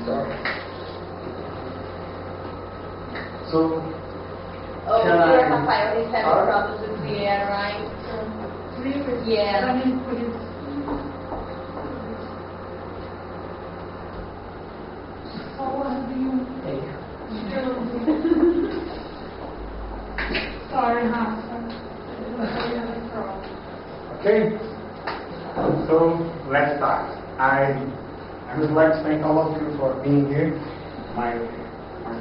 Sorry. So, Oh, can sure, I- Rafael is having problems with the air, right? Yeah. Sorry, Okay, so let's start. I would like to thank all of you for being here. My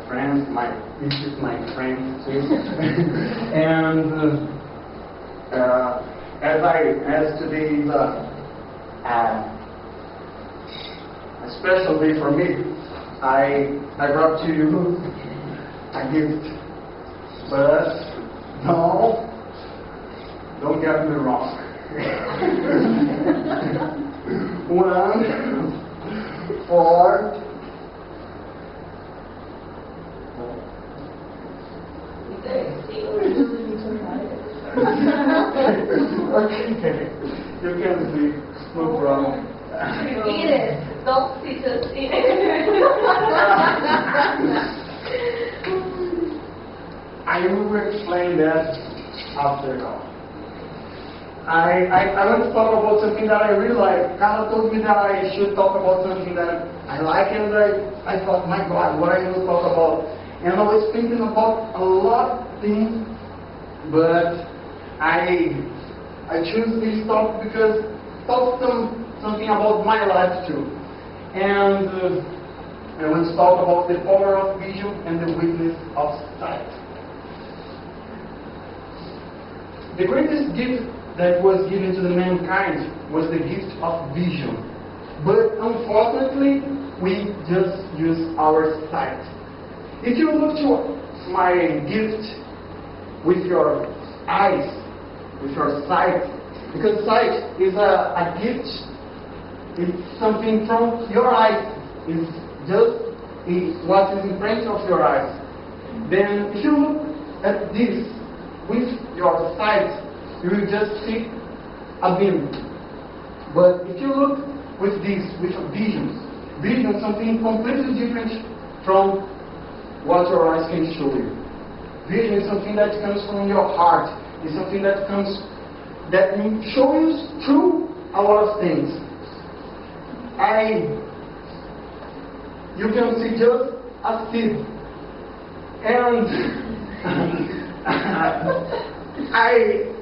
friends, this is my friend too. And as today is a special day for me, I brought to you a gift. But no, don't get me wrong. 1, 4. Okay, you can see, no problem. Eat it. Don't see, just eat it. I will explain that after all. I want to talk about something that I really like. Carla told me that I should talk about something that I like, and I thought, my God, what I will talk about. And I was thinking about a lot of things, but I choose this topic because talk something about my life too. And I want to talk about the power of vision and the weakness of sight. The greatest gift that was given to the mankind was the gift of vision. But unfortunately, we just use our sight. If you look to my gift with your eyes, with your sight, because sight is a gift, it's something from your eyes, it's what is in front of your eyes. Then if you look at this with your sight, you will just see a beam. But if you look with this, with vision is something completely different from what your eyes can show you. Vision is something that comes from your heart. It's something that shows through a lot of things. You can see just a seed. And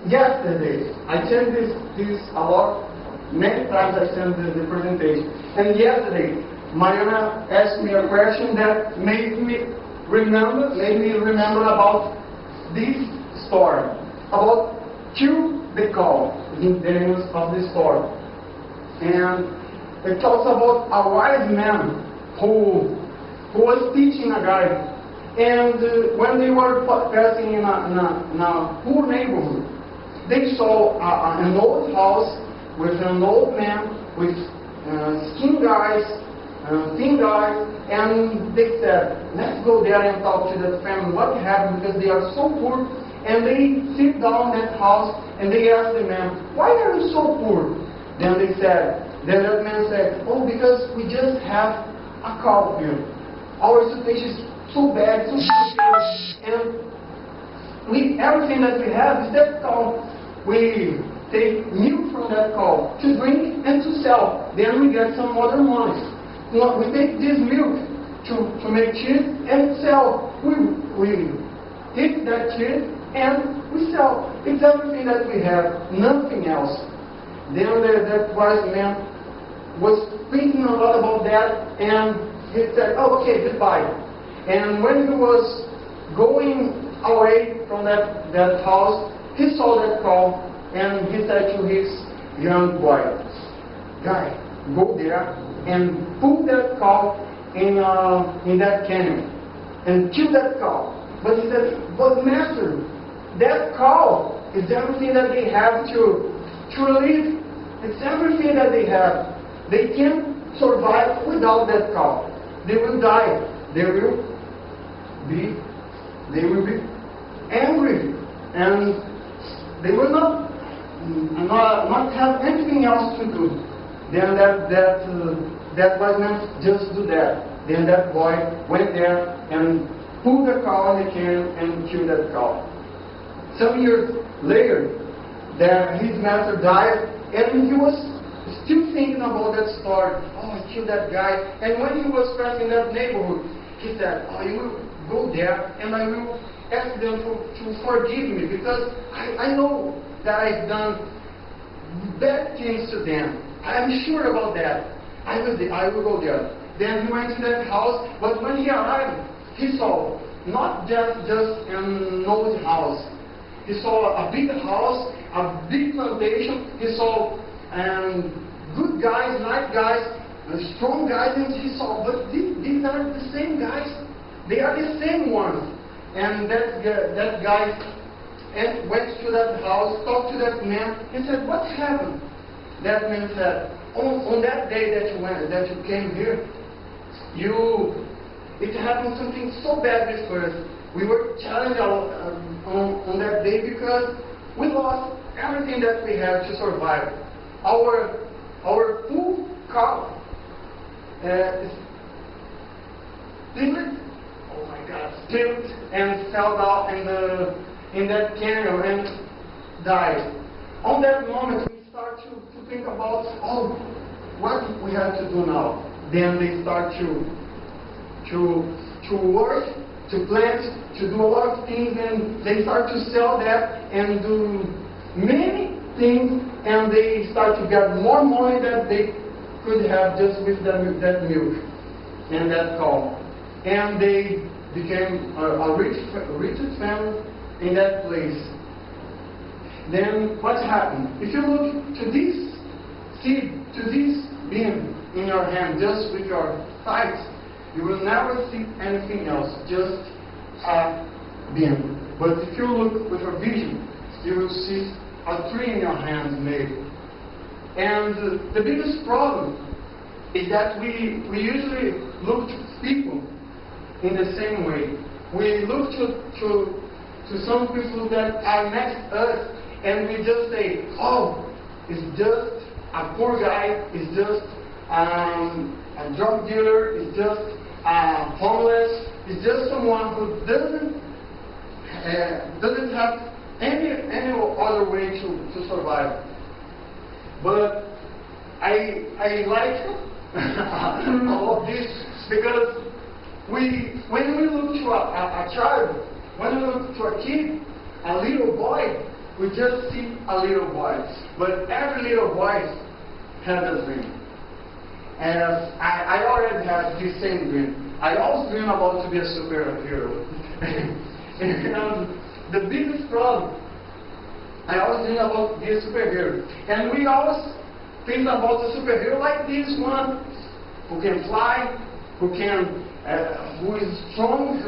yesterday, I changed this a lot. Many times I sent the presentation. And yesterday, Mariana asked me a question that made me remember about this story. About Q the Call, the names of the story. And it talks about a wise man who was teaching a guy. And when they were passing in a poor neighborhood, they saw an old house with an old man with thin guys, and they said, let's go there and talk to that family. What happened? Because they are so poor. And they sit down in that house and they ask the man, why are you so poor? Then that man said, oh, because we just have a cow here. Our situation is so bad, so bad, and everything that we have is that cow. We take milk from that cow to drink and to sell. Then we get some other money. We take this milk to make cheese and sell. We eat that cheese and we sell. It's everything that we have, nothing else. Then that wise man was thinking a lot about that, and he said, oh, okay, goodbye. And when he was going away from that house, he saw that cow, and he said to his young boy, guy, go there and put that cow in that canyon and kill that cow. But he said, but master, that cow is everything that they have to live. It's everything that they have. They can't survive without that cow. They will die. They will be angry, and they will not have anything else to do. Then that that was meant just to do that. Then that boy went there and pulled the cow on the can and killed that cow. Some years later, his master died, and he was still thinking about that story. Oh, I killed that guy. And when he was passing that neighborhood, he said, oh, you will go there and I will ask them to forgive me, because I know that I've done bad things to them. I am sure about that. I will go there. Then he went to that house, but when he arrived, he saw not just an old house. He saw a big house, a big plantation. He saw good guys, nice guys, strong guys, and he saw, but these are the same guys. They are the same ones. And that guy went to that house, talked to that man, and said, what happened? That man said, on that day that you came here, it happened something so bad with us. We were challenged on that day because we lost everything that we had to survive. Our full car spilled and fell down in that canyon and died. On that moment, we start to think about, what we have to do now. Then they start to work, to plant, to do a lot of things, and they start to sell that and do many things, and they start to get more money than they could have just with that milk and that cow. And they became a rich family in that place. Then what happened? If you look to this seed, to this bean in your hand, just with your sight, you will never see anything else, just a bean. But if you look with your vision, you will see a tree in your hand made. And the biggest problem is that we usually look to people in the same way. We look to some people that are next to us, and we just say, oh, it's just a poor guy, it's just a drug dealer, it's just homeless, it's just someone who doesn't have any other way to survive. But I like all of this because when we look to a child, when we look to a kid, a little boy, we just see a little boy. But every little boy has a dream. And I already have this same dream. I always dream about to be a superhero. And the biggest problem, I always dream about being a superhero. And we always think about a superhero like this one, who can fly, who is strong,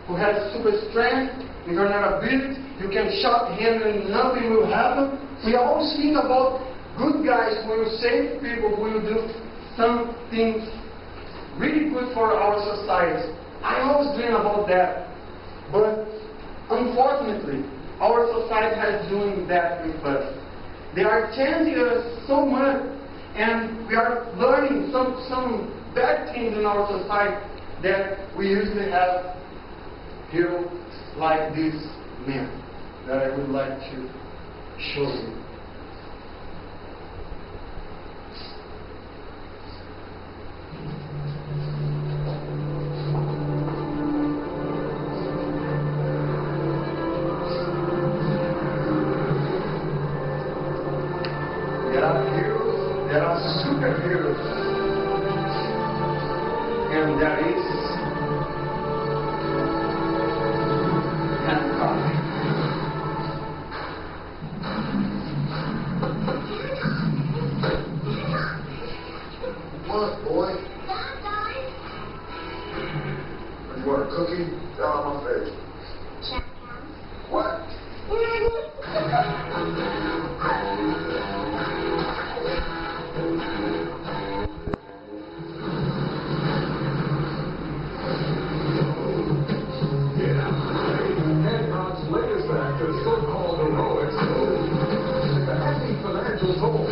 who has super strength, vulnerability. You can shock him and nothing will happen. We always think about good guys who will save people, who will do something really good for our society. I always dream about that. But unfortunately, our society has doing that with us. They are changing us so much, and we are learning some bad things in our society that we usually have heroes like this man that I would like to show you. There are heroes, there are superheroes, and there is Hancock. What, boy? You want a cookie? Down on my face. What? Hancock's latest act of so-called heroics is a heavy financial toll.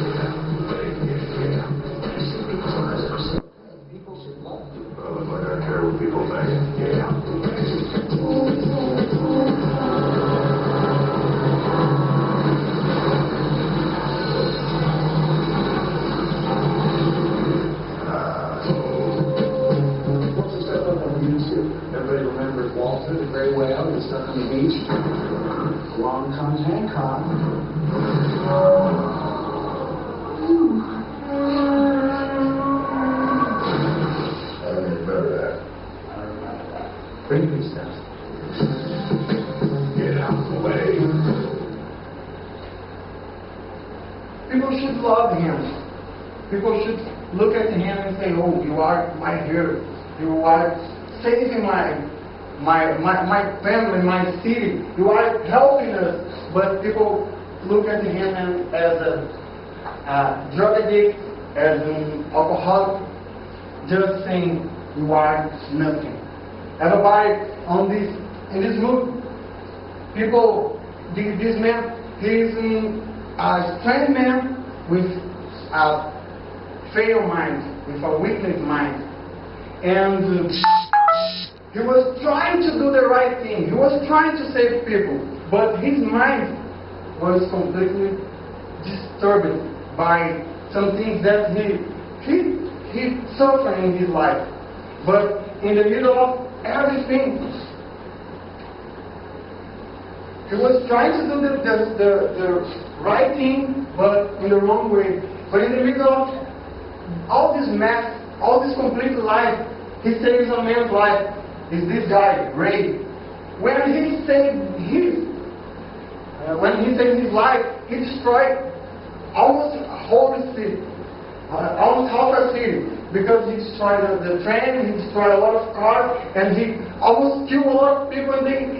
stuck on the beach. Along comes Hancock. I remember that. Pretty good stuff. Get out of the way. People should love him. People should look at him and say, oh, you are my hero. You are saving my family, my city. You are helping us. But people look at him as a drug addict, as an alcoholic, just saying, you are nothing. Everybody in this movie, people, this man, he's a strange man with a failed mind, with a weakness mind. And he was trying to do the right thing. He was trying to save people. But his mind was completely disturbed by some things that he suffered in his life. But in the middle of everything, he was trying to do the right thing, but in the wrong way. But in the middle of all this mess, all this complete life, he saves a man's life. Is this guy, Ray. When he saved his life, he destroyed almost a whole city, almost half a city, because he destroyed the train, he destroyed a lot of cars, and he almost killed a lot of people, and they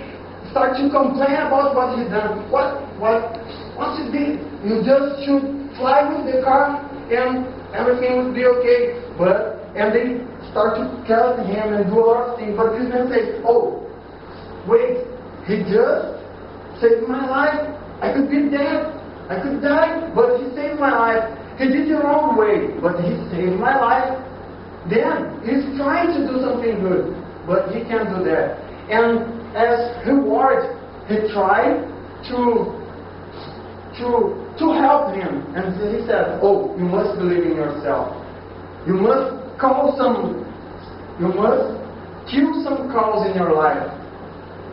start to complain about what he done. What you did? You just should fly with the car, and everything would be okay. And they start to curse him and do a lot of things. But this man says, oh, wait, he just saved my life. I could be dead. I could die, but he saved my life. He did the wrong way, but he saved my life. Then he's trying to do something good, but he can't do that. And as reward, he tried to help him. And he said, oh, you must believe in yourself. You must kill some cause in your life.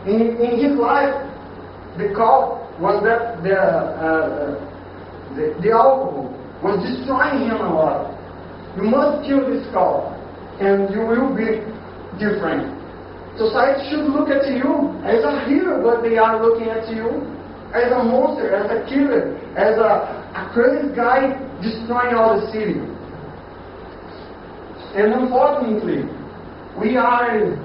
In his life, the cause was that the alcohol was destroying him a lot. You must kill this cause, and you will be different. Society should look at you as a hero, but they are looking at you as a monster, as a killer, as a crazy guy destroying all the city. And unfortunately, we are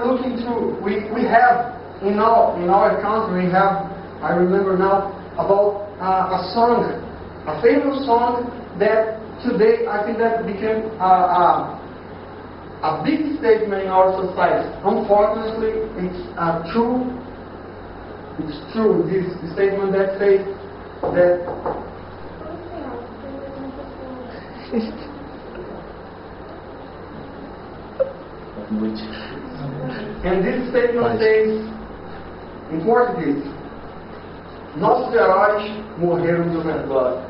looking to, we have in our country, we have, I remember now, about a song, a famous song that today I think that became a big statement in our society. Unfortunately, it's true, this statement that says that and this statement says, in Portuguese, nossos heróis morreram de overdose.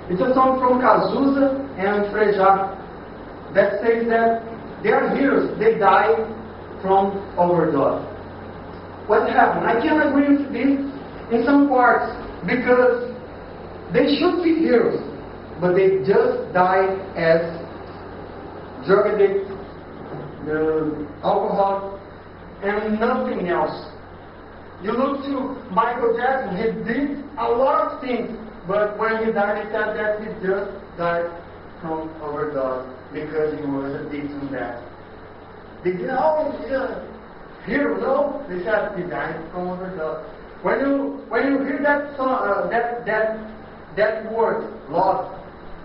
It's a song from Cazuza and Frejá that says that their heroes, they died from overdose. What happened? I can agree with this in some parts, because they should be heroes, but they just died as drug addicts, alcohol, and nothing else. You look to Michael Jackson, he did a lot of things, but when he died, he said that he just died from overdose because he was addicted to that. They didn't always hero, no? They said he died from overdose. When you hear that song, that word, love,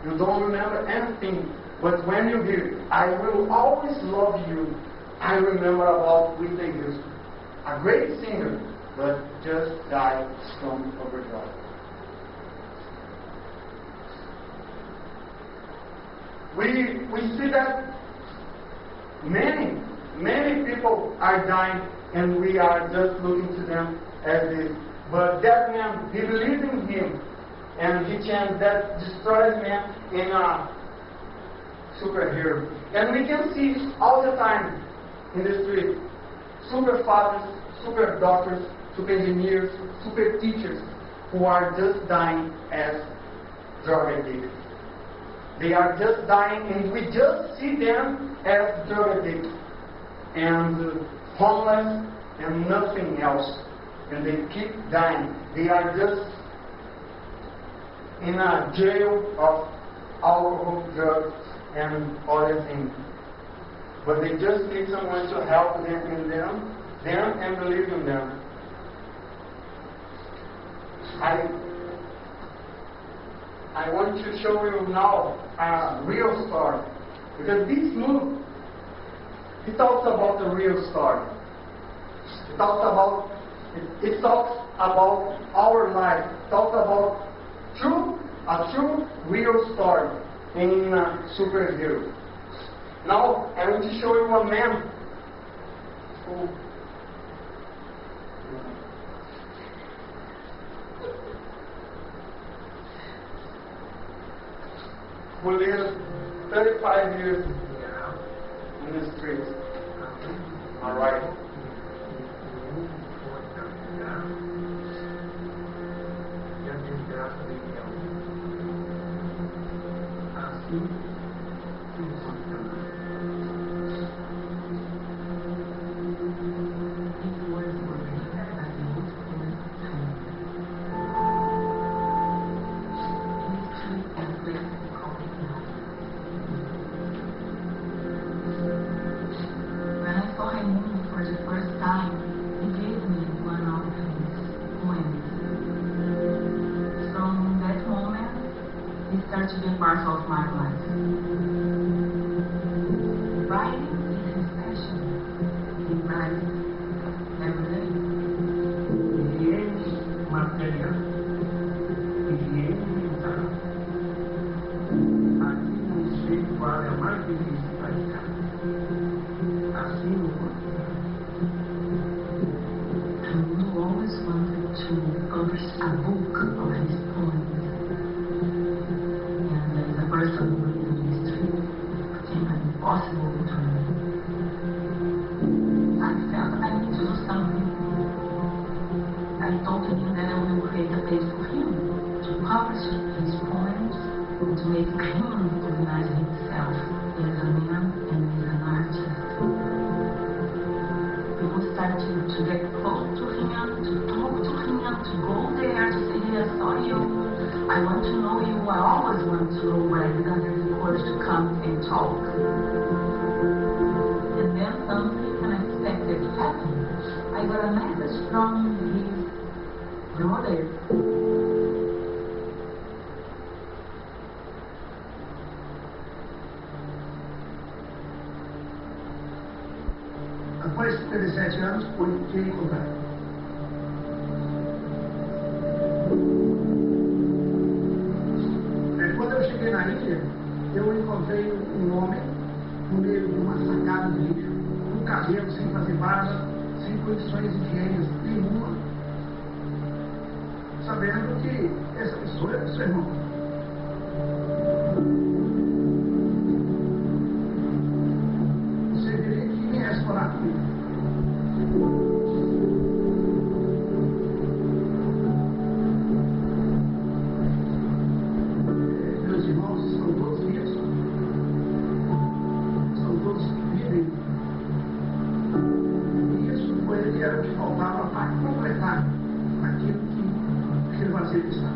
you don't remember anything. But when you hear, I will always love you, I remember about Whitney Houston, a great singer, but just died from overdose. We see that many people are dying, and we are just looking to them as this. But that man, he believed in him, and he changed that destroyed man in a superhero. And we can see all the time in the street super fathers, super doctors, super engineers, super teachers who are just dying as drug addicts. They are just dying, and we just see them as drug addicts and homeless and nothing else. And they keep dying. They are just in a jail of alcohol, drugs, and other things. But they just need someone to help them and believe in them. I want to show you now a real story. Because this movie, it talks about the real story. It talks about our life. It talks about a true real story in a superhero. Now I want to show you a man who lived 35 years in the streets. Alright. To be part of my life. Writing is his passion. He writes every day. Higiene material, higiene mental. Aqui no espiritual é mais difícil praticar. Assim no corpo. Camus always wanted to publish a book of his poems. Person who lived in the street became an impossible dream. I felt I need to do something. I told him that I will create a page for him to publish his poems and to make him recognize himself as a man and as an artist. People started to get close to him, to talk to him, to go there, to say, hey, I saw you. I want to know you. I always want to know, but I didn't have the courage to come and talk. And then something unexpected happened. I got a message from his brother. Após 37 anos, foi encontrado. Quando eu cheguei na ilha, eu encontrei um homem no meio de uma sacada de lixo, um caseiro sem fazer barba, sem condições higiênicas nenhuma, sabendo que essa pessoa é seu irmão. Você diria que quem é esse morar comigo? Era o que faltava para completar aquilo que ele fazia de estar.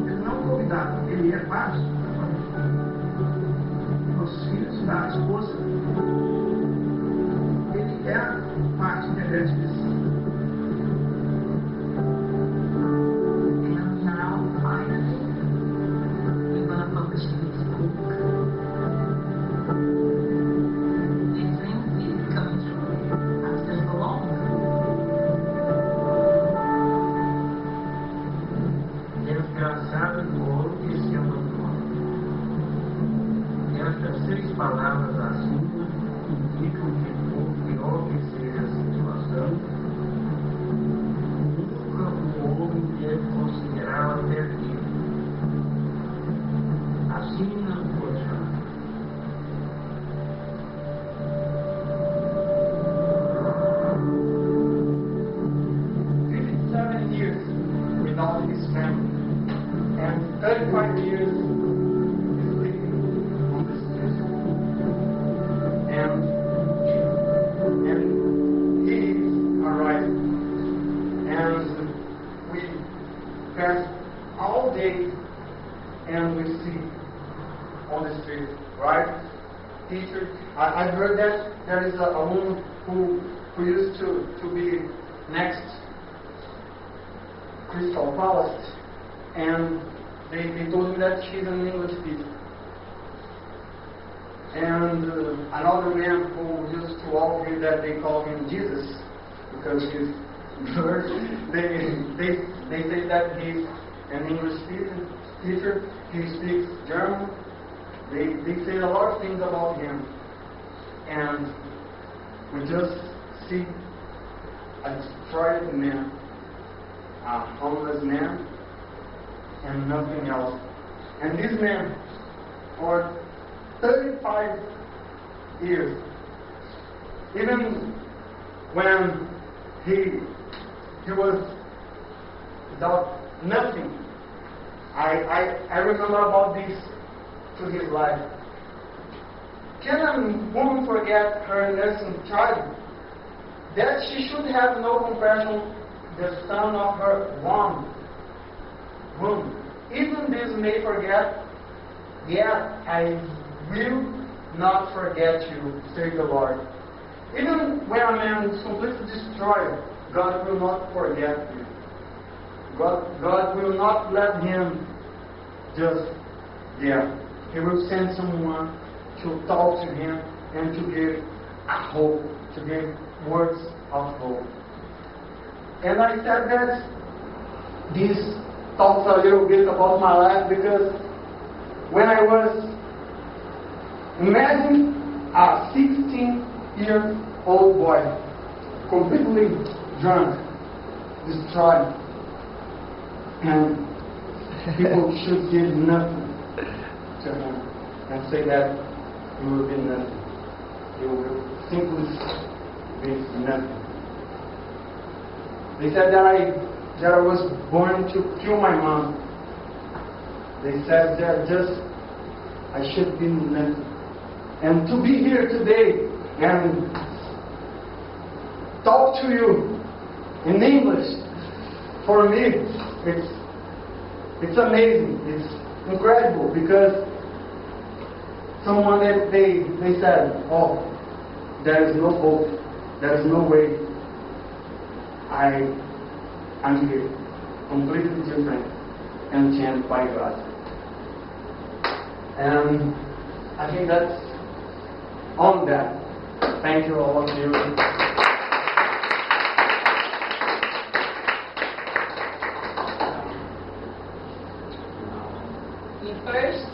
Ele não é convidado, ele é parte da família. Nossos filhos, da esposa, ele é parte integrante desse. Desgraçado do ouro que se abandonou. without his family. And 35 years he's living on the street. And he arrived. And we pass all day and we see on the street, right? Teacher, I heard that there is a woman who used to be next Crystal Palace, and they told me that she's an English teacher. And another man who used to argue that they call him Jesus because he's Lord. They say that he's an English teacher. He speaks German. They say a lot of things about him. And we just see a destroyed man, a homeless man, and nothing else. And this man, for 35 years, even when he was without nothing, I remember about this to his life. Can a woman forget her nursing child? That she should have no compassion, the son of her womb. Even this may forget, yet I will not forget you, says the Lord. Even when a man is completely destroyed, God will not forget you. God will not let him just there. He will send someone to talk to him and to give a hope, to give words of hope. And I said that this talks a little bit about my life because when I was, imagine a 16-year-old boy, completely drunk, destroyed, and people should give nothing to him and say that he will be nothing. He will simply be nothing. They said that I was born to kill my mom. They said that I should be nothing. And to be here today and talk to you in English, for me, it's amazing. It's incredible because someone that they said, oh, there is no hope, there is no way. I'm here, completely different and changed by God. And I think that's on that. Thank you all of you.